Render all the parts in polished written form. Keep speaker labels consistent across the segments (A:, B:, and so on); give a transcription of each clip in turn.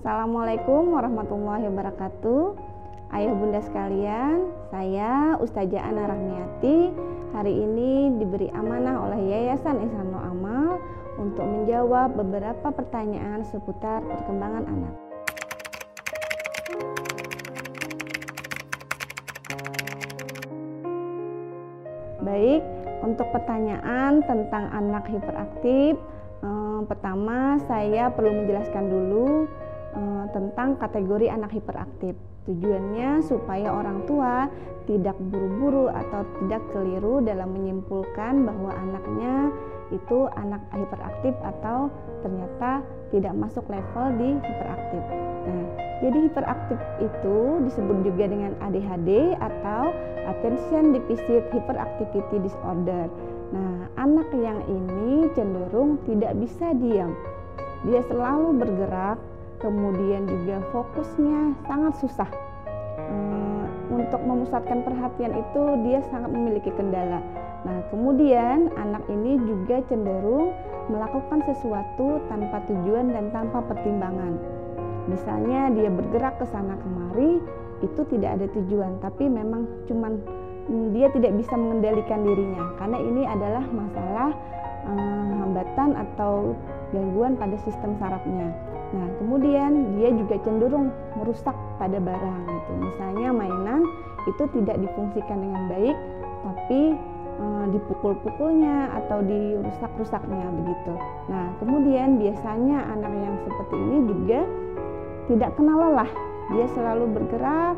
A: Assalamualaikum warahmatullahi wabarakatuh. Ayah bunda sekalian, saya Ustazah Ana Rahmiati hari ini diberi amanah oleh Yayasan Ihsanul Amal untuk menjawab beberapa pertanyaan seputar perkembangan anak. Baik, untuk pertanyaan tentang anak hiperaktif, pertama saya perlu menjelaskan dulu tentang kategori anak hiperaktif. Tujuannya supaya orang tua tidak buru-buru atau tidak keliru dalam menyimpulkan bahwa anaknya itu anak hiperaktif atau ternyata tidak masuk level di hiperaktif. Nah, jadi hiperaktif itu disebut juga dengan ADHD atau Attention Deficit Hyperactivity Disorder. Nah, anak yang ini cenderung tidak bisa diam. Dia selalu bergerak, kemudian juga fokusnya sangat susah. Untuk memusatkan perhatian itu dia sangat memiliki kendala. Nah, kemudian anak ini juga cenderung melakukan sesuatu tanpa tujuan dan tanpa pertimbangan. Misalnya dia bergerak ke sana kemari, itu tidak ada tujuan, tapi memang cuman dia tidak bisa mengendalikan dirinya karena ini adalah masalah hambatan atau gangguan pada sistem sarafnya. Nah, kemudian dia juga cenderung merusak pada barang gitu. Misalnya mainan itu tidak difungsikan dengan baik, tapi dipukul-pukulnya atau dirusak-rusaknya begitu. Nah, kemudian biasanya anak yang seperti ini juga tidak kenal lelah. Dia selalu bergerak,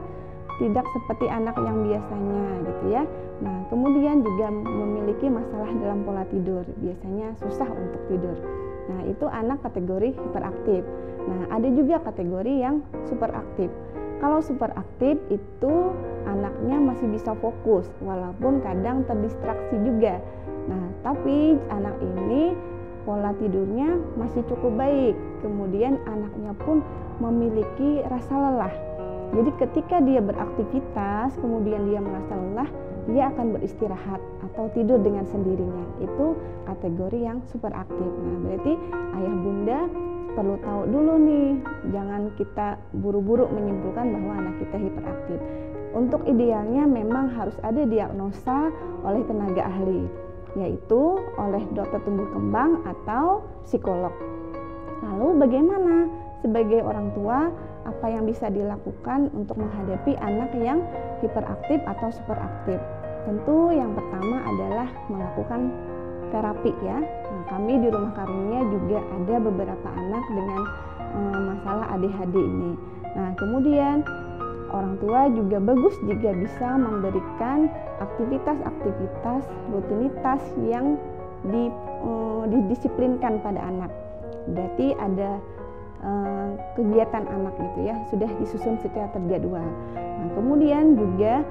A: tidak seperti anak yang biasanya gitu ya. Nah, kemudian juga memiliki masalah dalam pola tidur. Biasanya susah untuk tidur. Nah, itu anak kategori hiperaktif. Nah, ada juga kategori yang superaktif. Kalau superaktif itu anaknya masih bisa fokus walaupun kadang terdistraksi juga. Nah, tapi anak ini pola tidurnya masih cukup baik. Kemudian anaknya pun memiliki rasa lelah. Jadi ketika dia beraktivitas, kemudian dia merasa lelah, dia akan beristirahat atau tidur dengan sendirinya. Itu kategori yang superaktif. Nah, berarti ayah bunda perlu tahu dulu nih, jangan kita buru-buru menyimpulkan bahwa anak kita hiperaktif. Untuk idealnya memang harus ada diagnosa oleh tenaga ahli, yaitu oleh dokter tumbuh kembang atau psikolog. Lalu bagaimana sebagai orang tua, apa yang bisa dilakukan untuk menghadapi anak yang hiperaktif atau superaktif? Tentu yang pertama adalah melakukan terapi ya. Nah, kami di Rumah Karunia juga ada beberapa anak dengan masalah ADHD ini. Nah, kemudian orang tua juga bagus jika bisa memberikan aktivitas-aktivitas rutinitas yang didisiplinkan pada anak. Berarti ada kegiatan anak gitu ya, sudah disusun secara terjadwal. Nah, kemudian juga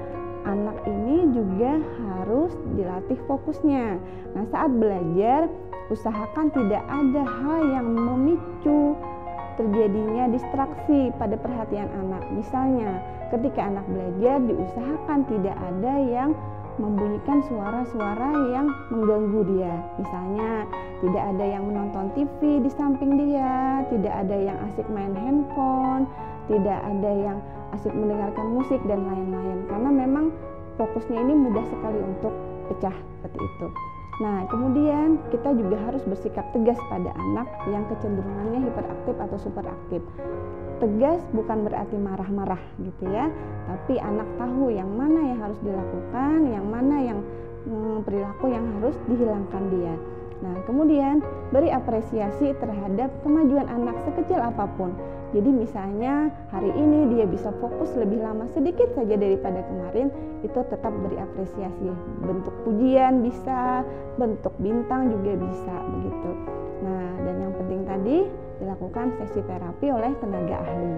A: anak ini juga harus dilatih fokusnya. Nah, saat belajar usahakan tidak ada hal yang memicu terjadinya distraksi pada perhatian anak. Misalnya ketika anak belajar diusahakan tidak ada yang membunyikan suara-suara yang mengganggu dia. Misalnya tidak ada yang menonton TV di samping dia, tidak ada yang asik main handphone, tidak ada yang asik mendengarkan musik dan lain-lain. Karena memang fokusnya ini mudah sekali untuk pecah seperti itu. Nah, kemudian kita juga harus bersikap tegas pada anak yang kecenderungannya hiperaktif atau superaktif. Tegas bukan berarti marah-marah gitu ya, tapi anak tahu yang mana yang harus dilakukan, yang mana yang perilaku yang harus dihilangkan dia. Nah, kemudian beri apresiasi terhadap kemajuan anak sekecil apapun. Jadi misalnya hari ini dia bisa fokus lebih lama sedikit saja daripada kemarin, itu tetap beri apresiasi. Bentuk pujian bisa, bentuk bintang juga bisa begitu. Nah, dan yang penting tadi dilakukan sesi terapi oleh tenaga ahli.